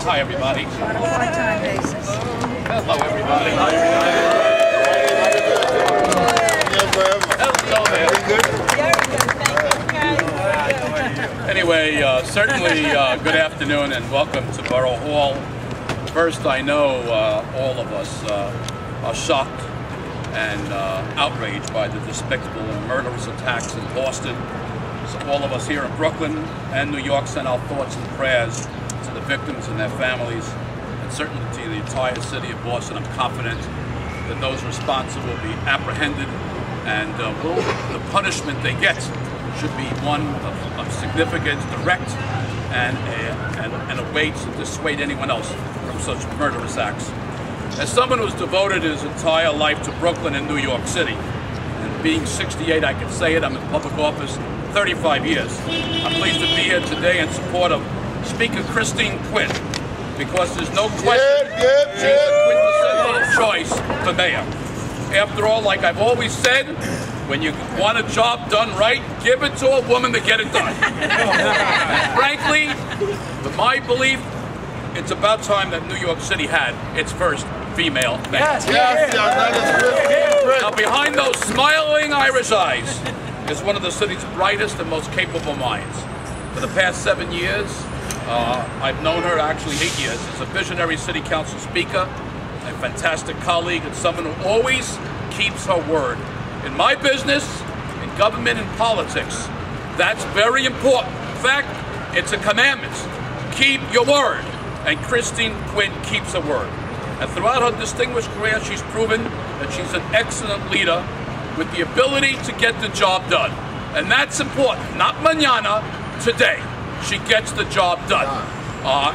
Hi, everybody. On a part-time basis. Hello, everybody. Hello there. Anyway, certainly good afternoon and welcome to Borough Hall. First, I know all of us are shocked and outraged by the despicable and murderous attacks in Boston. So all of us here in Brooklyn and New York send our thoughts and prayers to the victims and their families, and certainly to the entire city of Boston. I'm confident that those responsible will be apprehended, and the punishment they get should be one of significant, direct, and a way to dissuade anyone else from such murderous acts. As someone who's devoted his entire life to Brooklyn and New York City, and being 68, I can say it, I'm in public office 35 years. I'm pleased to be here today in support of Speaker Christine Quinn, because there's no question she's a quintessential choice for mayor. After all, like I've always said, when you want a job done right, give it to a woman to get it done. And frankly, in my belief, it's about time that New York City had its first female mayor. Yes. Now, behind those smiling Irish eyes is one of the city's brightest and most capable minds. For the past 7 years, I've known her actually 8 years as a visionary city council speaker, a fantastic colleague, and someone who always keeps her word. In my business, in government and politics, that's very important. In fact, it's a commandment. Keep your word. And Christine Quinn keeps her word. And throughout her distinguished career, she's proven that she's an excellent leader with the ability to get the job done. And that's important. Not mañana, today. She gets the job done.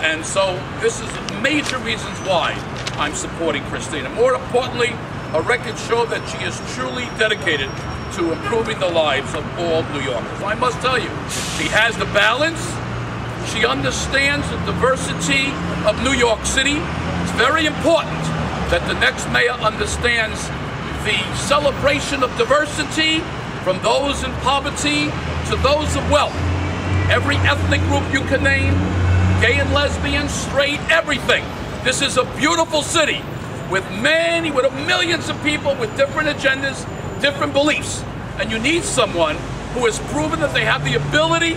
And so this is major reasons why I'm supporting Christine. And more importantly, her records show that she is truly dedicated to improving the lives of all New Yorkers. I must tell you, she has the balance. She understands the diversity of New York City. It's very important that the next mayor understands the celebration of diversity, from those in poverty to those of wealth. Every ethnic group you can name, gay and lesbian, straight, everything. This is a beautiful city with millions of people with different agendas, different beliefs. And you need someone who has proven that they have the ability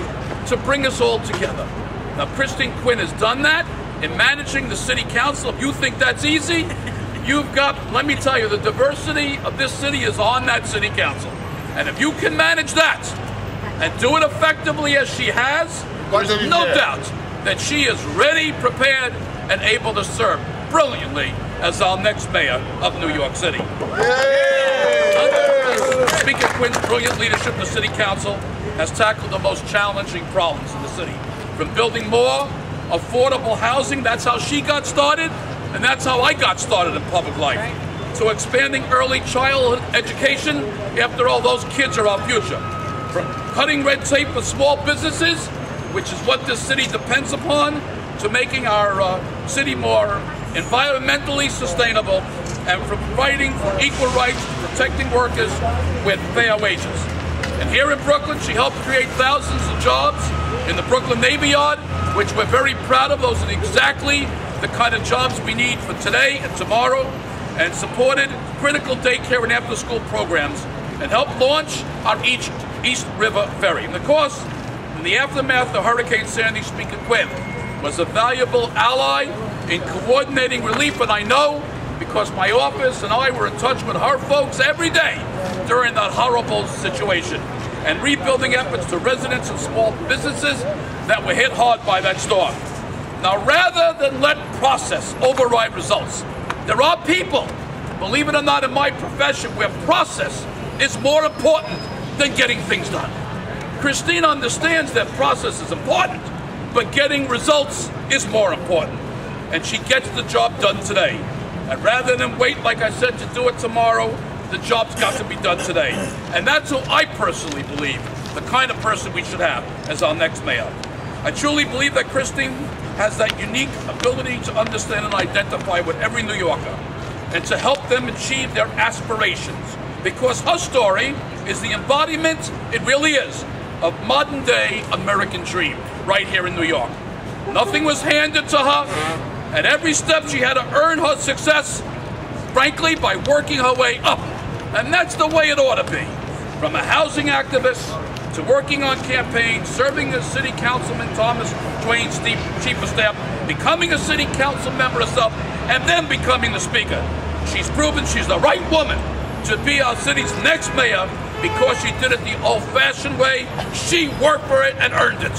to bring us all together. Now, Christine Quinn has done that in managing the city council. If you think that's easy, you've got, let me tell you, the diversity of this city is on that city council. And if you can manage that and do it effectively as she has, there's no doubt that she is ready, prepared, and able to serve brilliantly as our next mayor of New York City. Speaker Quinn's brilliant leadership, the City Council has tackled the most challenging problems in the city. From building more affordable housing, that's how she got started, and that's how I got started in public life. To expanding early childhood education, after all, those kids are our future. From cutting red tape for small businesses, which is what this city depends upon, to making our city more environmentally sustainable, and from fighting for equal rights to protecting workers with fair wages. And here in Brooklyn, she helped create thousands of jobs in the Brooklyn Navy Yard, which we're very proud of. Those are exactly the kind of jobs we need for today and tomorrow, and supported critical daycare and after-school programs, and helped launch our East River Ferry. And of course, in the aftermath of Hurricane Sandy, Speaker Quinn was a valuable ally in coordinating relief, and I know because my office and I were in touch with her folks every day during that horrible situation, and rebuilding efforts to residents and small businesses that were hit hard by that storm. Now, rather than let process override results, there are people, believe it or not, in my profession where process is more important than getting things done. Christine understands that process is important, but getting results is more important. And she gets the job done today. And rather than wait, like I said, to do it tomorrow, the job's got to be done today. And that's who I personally believe, the kind of person we should have as our next mayor. I truly believe that Christine has that unique ability to understand and identify with every New Yorker, and to help them achieve their aspirations. Because her story is the embodiment, it really is, of modern day American dream right here in New York. Nothing was handed to her. At every step, she had to earn her success, frankly, by working her way up. And that's the way it ought to be. From a housing activist to working on campaigns, serving as city councilman Thomas Twain's chief of staff, becoming a city council member herself, and then becoming the speaker. She's proven she's the right woman to be our city's next mayor because she did it the old-fashioned way. She worked for it and earned it.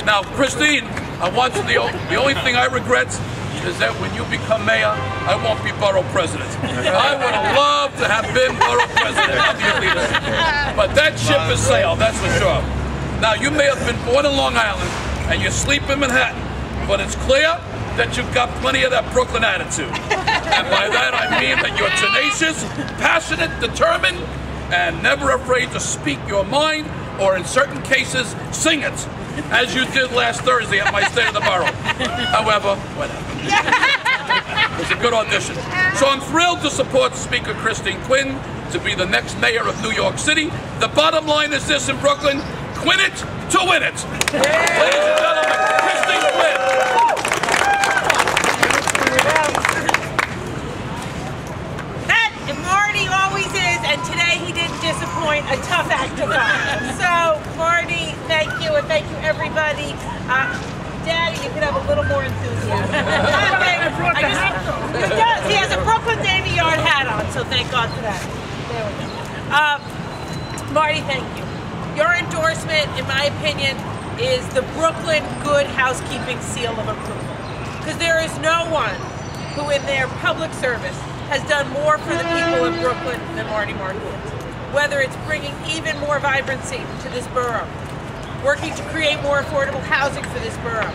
Now, Christine, I want you, the only thing I regret is that when you become mayor, I won't be borough president. I would have loved to have been borough president of your leadership. But that ship has sailed, that's for sure. Now, you may have been born in Long Island and you sleep in Manhattan, but it's clear that you've got plenty of that Brooklyn attitude. And by that I mean that you're tenacious, passionate, determined, and never afraid to speak your mind, or in certain cases, sing it, as you did last Thursday at my State of the Borough. However, whatever. It was a good audition. So I'm thrilled to support Speaker Christine Quinn to be the next mayor of New York City. The bottom line is this in Brooklyn: Quinn it to win it. Ladies and gentlemen, Christine Quinn. Marty always is, and today he didn't disappoint. A tough act to follow. So, Marty, thank you, and thank you, everybody. Daddy, you could have a little more enthusiasm. He does. He has a Brooklyn Navy Yard hat on, so thank God for that. There we go. Marty, thank you. Your endorsement, in my opinion, is the Brooklyn Good Housekeeping seal of approval. Because there is no one who, in their public service, has done more for the people of Brooklyn than Marty Markowitz. Whether it's bringing even more vibrancy to this borough, working to create more affordable housing for this borough,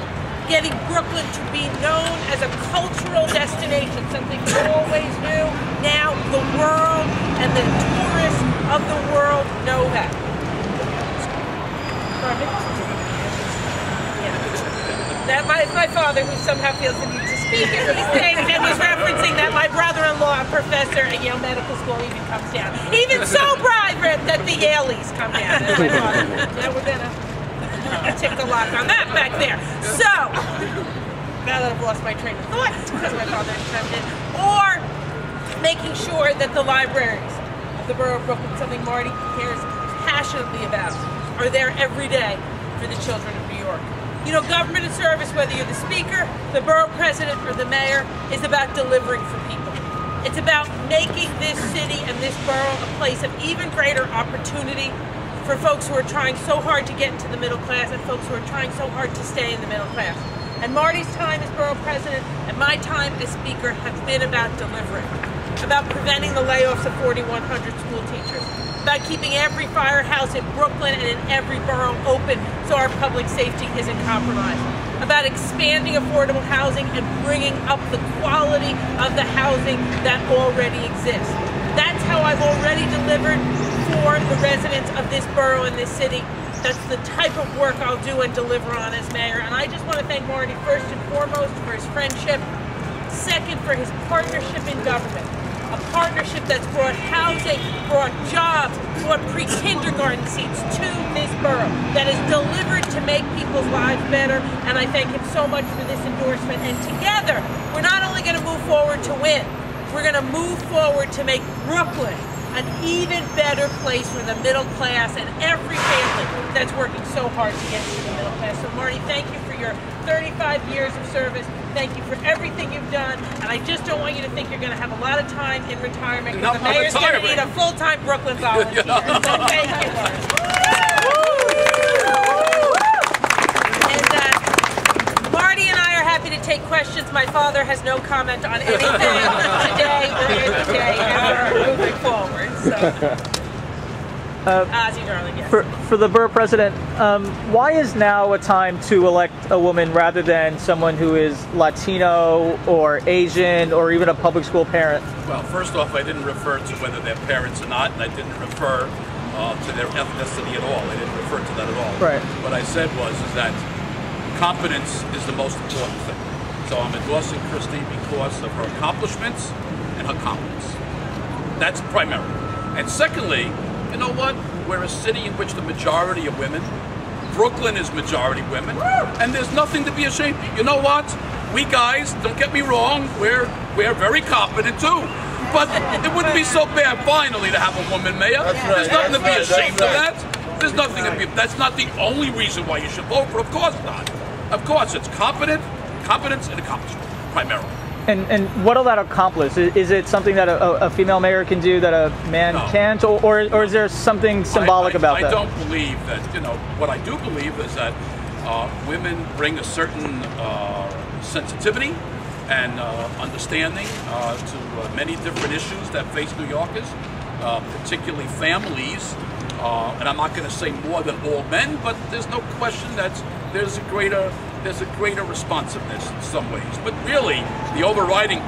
getting Brooklyn to be known as a cultural destination, something we always knew. Now the world and the tourists of the world know that. That my father, who somehow feels the need to speak at these things, and was referencing that my brother-in-law, a professor at Yale Medical School, even comes down. Even so private that the Yaleys come down. Yeah, we're gonna tick the lock on that back there. So, now that I've lost my train of thought, because my father chimed in, or making sure that the libraries of the borough of Brooklyn, something Marty cares passionately about, are there every day for the children of New York. You know, government and service, whether you're the speaker, the borough president, or the mayor, is about delivering for people. It's about making this city and this borough a place of even greater opportunity for folks who are trying so hard to get into the middle class and folks who are trying so hard to stay in the middle class. And Marty's time as borough president and my time as speaker has been about delivering, about preventing the layoffs of 4,100 school teachers, about keeping every firehouse in Brooklyn and in every borough open so our public safety isn't compromised, about expanding affordable housing and bringing up the quality of the housing that already exists. That's how I've already delivered for the residents of this borough and this city. That's the type of work I'll do and deliver on as mayor. And I just want to thank Marty first and foremost for his friendship, second for his partnership in government. A partnership that's brought housing, brought jobs, brought pre-kindergarten seats to this borough, that is delivered to make people's lives better, and I thank him so much for this endorsement. And together, we're not only going to move forward to win, we're going to move forward to make Brooklyn an even better place for the middle class and every family that's working so hard to get to the middle class. So Marty, thank you for your 35 years of service. Thank you for everything you've done, and I just don't want you to think you're going to have a lot of time in retirement, because the mayor's going to need a full-time Brooklyn volunteer. So thank you, Marty. And Marty and I are happy to take questions. My father has no comment on anything today or any day ever moving forward. So. Ozzy, darling, yes. For the borough president, why is now a time to elect a woman rather than someone who is Latino or Asian or even a public school parent? Well, first off, I didn't refer to whether they're parents or not, and I didn't refer to their ethnicity at all. I didn't refer to that at all. Right. What I said was that competence is the most important thing. So I'm endorsing Christine because of her accomplishments and her competence. That's primary. And secondly, you know what? We're a city in which the majority are women. Brooklyn is majority women, and there's nothing to be ashamed of. You know what? We guys, don't get me wrong, we're very competent too. But it wouldn't be so bad finally to have a woman mayor. There's nothing to be ashamed of that. There's nothing to be. That's not the only reason why you should vote for. Of course not. Of course, it's competence and accomplishment primarily. And what'll that accomplish? Is it something that a female mayor can do that a man can't, or is there something symbolic about that? I don't believe that. What I do believe is that women bring a certain sensitivity and understanding to many different issues that face New Yorkers, particularly families. And I'm not going to say more than all men, but there's no question that there's a greater responsiveness in some ways. But really, the overriding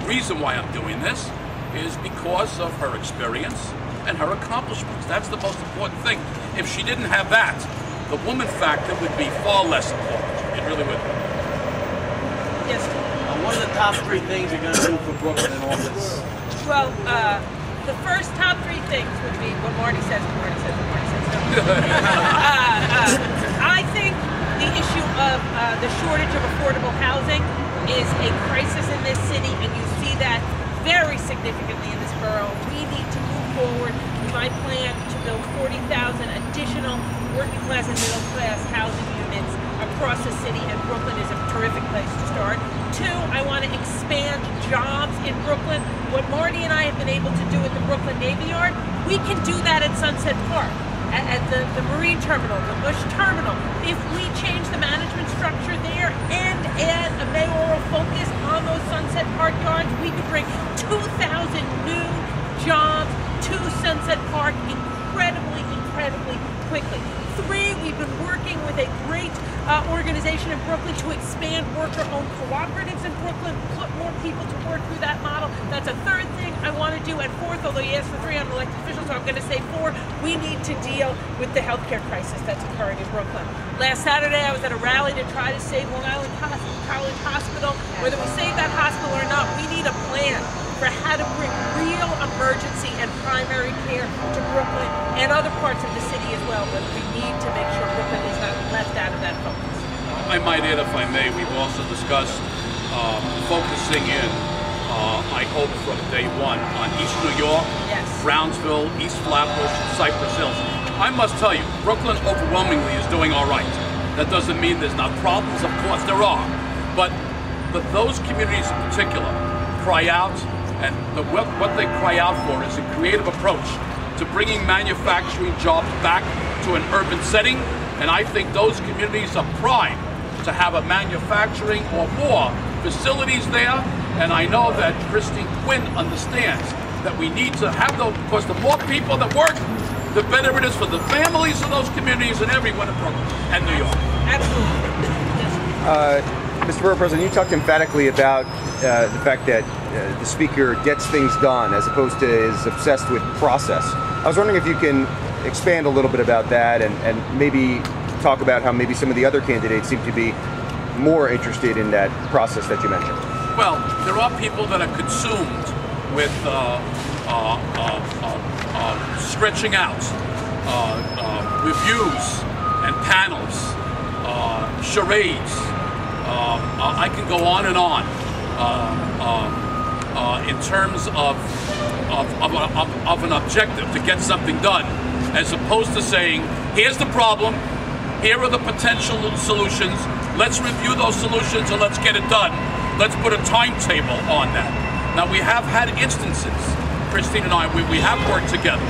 reason why I'm doing this is because of her experience and her accomplishments. That's the most important thing. If she didn't have that, the woman factor would be far less important. It really would. Yes. What are the top 3 things you're going to do for Brooklyn in all this? Well, the first top 3 things would be what Marty says. No. I think the issue of the shortage of affordable housing is a crisis in this city, and you see that very significantly in this borough. We need to move forward with my plan to build 40,000 additional working class and middle class housing units across the city, and Brooklyn is a terrific place to start. 2, I want to expand jobs in Brooklyn. What Marty and I have been able to do at the Brooklyn Navy Yard, we can do that at Sunset Park, at the Marine Terminal, the Bush Terminal. If we change the management structure there and add a mayoral focus on those Sunset Park yards, we could bring 2,000 new jobs to Sunset Park incredibly quickly. 3, we've been working with a great organization in Brooklyn to expand worker-owned cooperatives in Brooklyn, put more people to work through that model. That's a 3rd thing I want to do. And 4th, although you asked for 3 on elected officials, so I'm going to say 4, we need to deal with the healthcare crisis that's occurring in Brooklyn. Last Saturday, I was at a rally to try to save Long Island College Hospital. Whether we save that hospital or not, we need a plan for how to bring real emergency and primary care to Brooklyn and other parts of the city as well, but we need to make sure Brooklyn is not left out of that focus. I might add, if I may, we've also discussed focusing in, I hope from day one, on East New York, Brownsville, East Flatbush, Cypress Hills. I must tell you, Brooklyn overwhelmingly is doing all right. That doesn't mean there's not problems, of course there are, but those communities in particular cry out, and what they cry out for is a creative approach to bringing manufacturing jobs back to an urban setting, and I think those communities are primed to have a manufacturing or more facilities there, and I know that Quinn understands that we need to have those, because the more people that work, the better it is for the families of those communities and everyone in Brooklyn and New York. Absolutely. Mr. Borough President, you talked emphatically about the fact that the Speaker gets things done as opposed to is obsessed with process. I was wondering if you can expand a little bit about that and maybe talk about how maybe some of the other candidates seem to be more interested in that process that you mentioned. Well, there are people that are consumed with stretching out reviews and panels, charades. I can go on and on in terms of an objective to get something done, as opposed to saying, here's the problem, here are the potential solutions, let's review those solutions and let's get it done. Let's put a timetable on that. Now, we have had instances, Christine and I, we have worked together,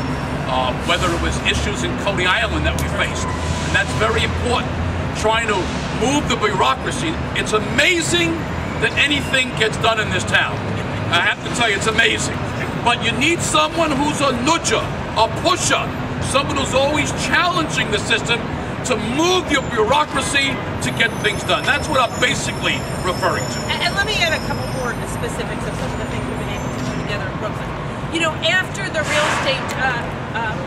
whether it was issues in Coney Island that we faced, and that's very important, trying to move the bureaucracy. It's amazing that anything gets done in this town. I have to tell you, it's amazing. But you need someone who's a nudger, a pusher, someone who's always challenging the system to move your bureaucracy to get things done. That's what I'm basically referring to. And let me add a couple more specifics of some of the things we've been able to do together in Brooklyn. You know, after the real estate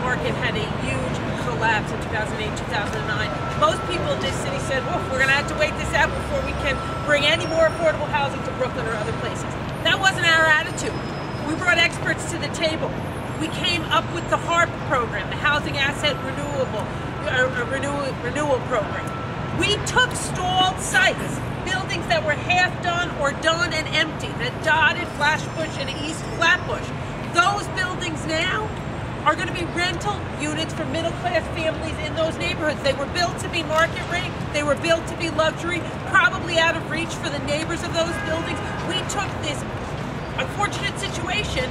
market had a huge collapse in 2008, 2009, most people in this city said, well, we're going to have to wait this out before we can bring any more affordable housing to Brooklyn or other places. That wasn't our attitude. We brought experts to the table. We came up with the HARP program, the Housing Asset Renewable renewal program. We took stalled sites, buildings that were half done or done and empty, that dotted Flatbush and East Flatbush. Those buildings now are going to be rental units for middle-class families in those neighborhoods. They were built to be market rate, they were built to be luxury, probably out of reach for the neighbors of those buildings. We took this unfortunate situation,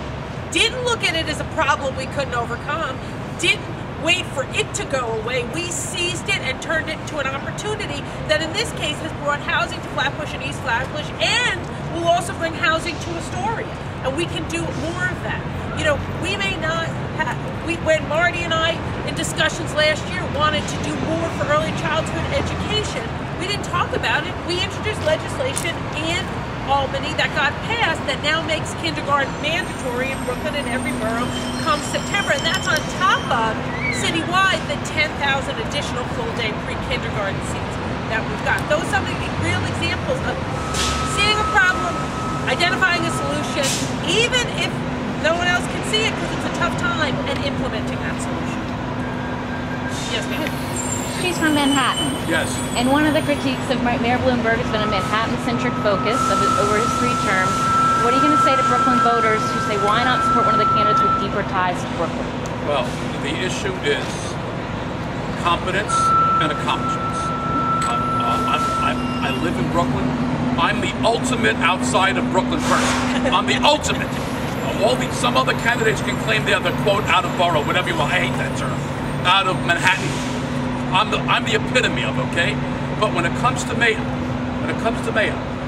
didn't look at it as a problem we couldn't overcome, didn't wait for it to go away. We seized it and turned it into an opportunity that in this case has brought housing to Flatbush and East Flatbush, and will also bring housing to Astoria. And we can do more of that. You know, we may not have, when Marty and I, in discussions last year, wanted to do more for early childhood education, we didn't talk about it. We introduced legislation in Albany that got passed that now makes kindergarten mandatory in Brooklyn and every borough come September. And that's on top of, citywide, the 10,000 additional full-day pre-kindergarten seats that we've got. Those are some of the real examples of seeing a problem, identifying a solution, even if no one else can see it because it's a tough time, and implementing that solution. Yes, ma'am. She's from Manhattan. Yes. And one of the critiques of Mayor Bloomberg has been a Manhattan-centric focus over his 3 terms. What are you going to say to Brooklyn voters who say, why not support one of the candidates with deeper ties to Brooklyn? Well, the issue is competence and accomplishments. I live in Brooklyn. I'm the ultimate outside of Brooklyn person. I'm the ultimate. Some other candidates can claim they're the quote out of borough, whatever you want. I hate that term. Out of Manhattan. I'm the epitome of, okay? But when it comes to mayor,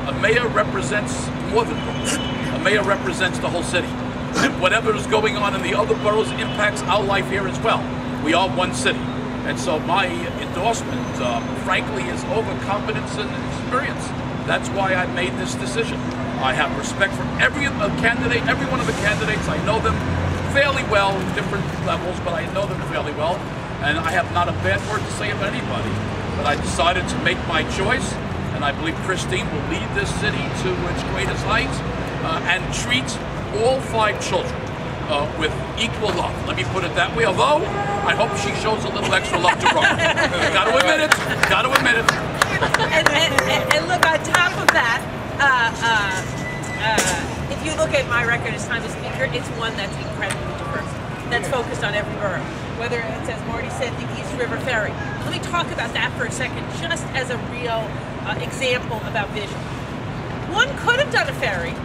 a mayor represents more than Brooklyn. A mayor represents the whole city. And whatever is going on in the other boroughs impacts our life here as well. We are one city. And so my endorsement, frankly, is overconfidence and experience. That's why I made this decision. I have respect for every candidate, every one of the candidates. I know them fairly well in different levels, but I know them fairly well. And I have not a bad word to say about anybody. But I decided to make my choice, and I believe Christine will lead this city to its greatest heights and treat all 5 children with equal love. Let me put it that way, although I hope she shows a little extra love to Brooklyn. Gotta admit it. And look, on top of that, if you look at my record as time as speaker, it's one that's incredibly diverse, that's focused on every borough. Whether it's, as Marty said, the East River Ferry. Let me talk about that for a second, just as a real example about vision. One could have done a ferry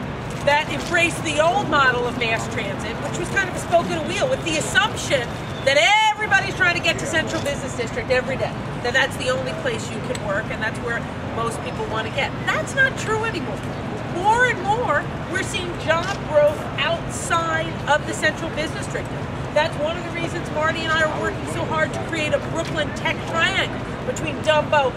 that embraced the old model of mass transit, which was kind of a spoke in a wheel, with the assumption that everybody's trying to get to Central Business District every day, that that's the only place you can work and that's where most people want to get. That's not true anymore. More and more, we're seeing job growth outside of the Central Business District. That's one of the reasons Marty and I are working so hard to create a Brooklyn Tech Triangle between Dumbo,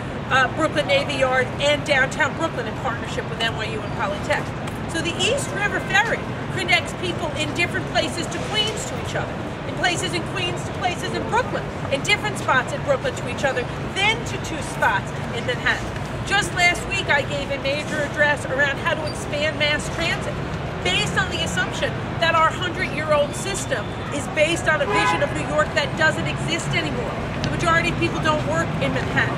Brooklyn Navy Yard, and downtown Brooklyn in partnership with NYU and Polytech. So the East River Ferry connects people in different places to Queens to each other, in places in Queens to places in Brooklyn, in different spots in Brooklyn to each other, then to 2 spots in Manhattan. Just last week I gave a major address around how to expand mass transit, based on the assumption that our 100-year-old system is based on a vision of New York that doesn't exist anymore. The majority of people don't work in Manhattan,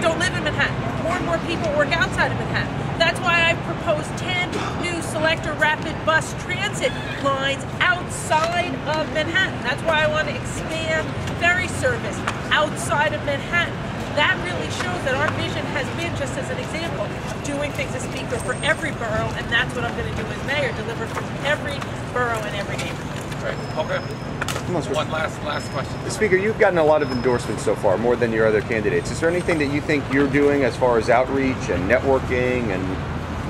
don't live in Manhattan. More and more people work outside of Manhattan. That's why I've proposed 10 new selector rapid bus transit lines outside of Manhattan. That's why I want to expand ferry service outside of Manhattan. That really shows that our vision has been, just as an example, doing things as speaker for every borough, and that's what I'm going to do as mayor, deliver from every borough and every neighborhood. Right. Okay. One last question. Speaker, you've gotten a lot of endorsements so far, more than your other candidates. Is there anything that you think you're doing as far as outreach and networking and,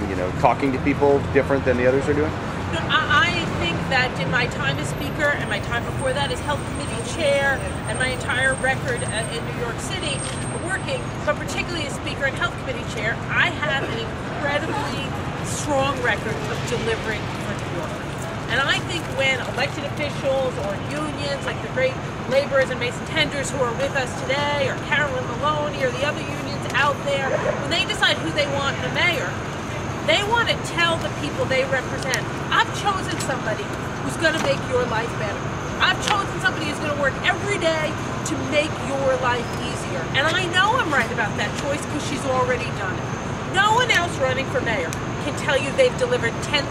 you know, talking to people different than the others are doing? No, I think that in my time as speaker and my time before that as health committee chair and my entire record in New York City working, but particularly as speaker and health committee chair, I have an incredibly strong record of delivering for New York. And I think when elected officials or unions like the great laborers and Mason Tenders who are with us today, or Carolyn Maloney or the other unions out there, when they decide who they want in a mayor, they want to tell the people they represent, I've chosen somebody who's going to make your life better. I've chosen somebody who's going to work every day to make your life easier. And I know I'm right about that choice because she's already done it. No one else running for mayor can tell you they've delivered 10,000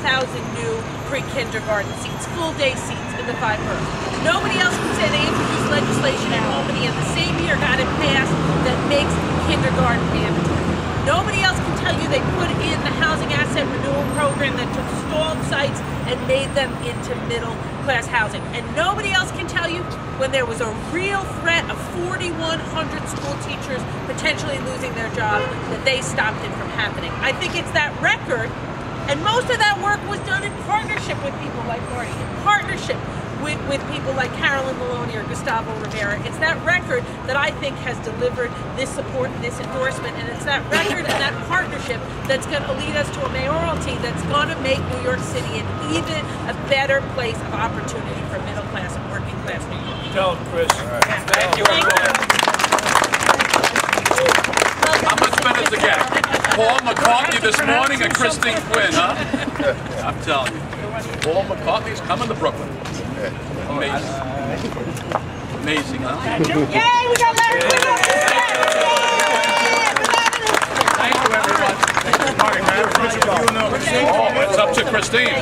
new pre-kindergarten seats, full-day seats in the 5 boroughs. Nobody else can say they introduced legislation in Albany in the same year got it passed that makes kindergarten mandatory. Nobody else can tell you they put in the housing asset renewal program that took stalled sites and made them into middle-class housing. And nobody else can tell you when there was a real threat of 4,100 school teachers potentially losing their jobs that they stopped it from happening. I think it's that record, and most of that work was done in partnership with people like Marty, in partnership with people like Carolyn Maloney or Gustavo Rivera. It's that record that I think has delivered this support and this endorsement, and it's that record and that partnership that's going to lead us to a mayoralty that's going to make New York City an even a better place of opportunity for middle class and working class New York. Tell him, Chris. Yeah. Thank you, everyone. How much better does it get? Paul McCartney this morning and Christine Quinn, huh? I'm telling you. Paul McCartney's coming to Brooklyn. Amazing. Amazing, huh? Yay, we got Larry Quinn. Thank you, everyone. Oh, it's up to Christine.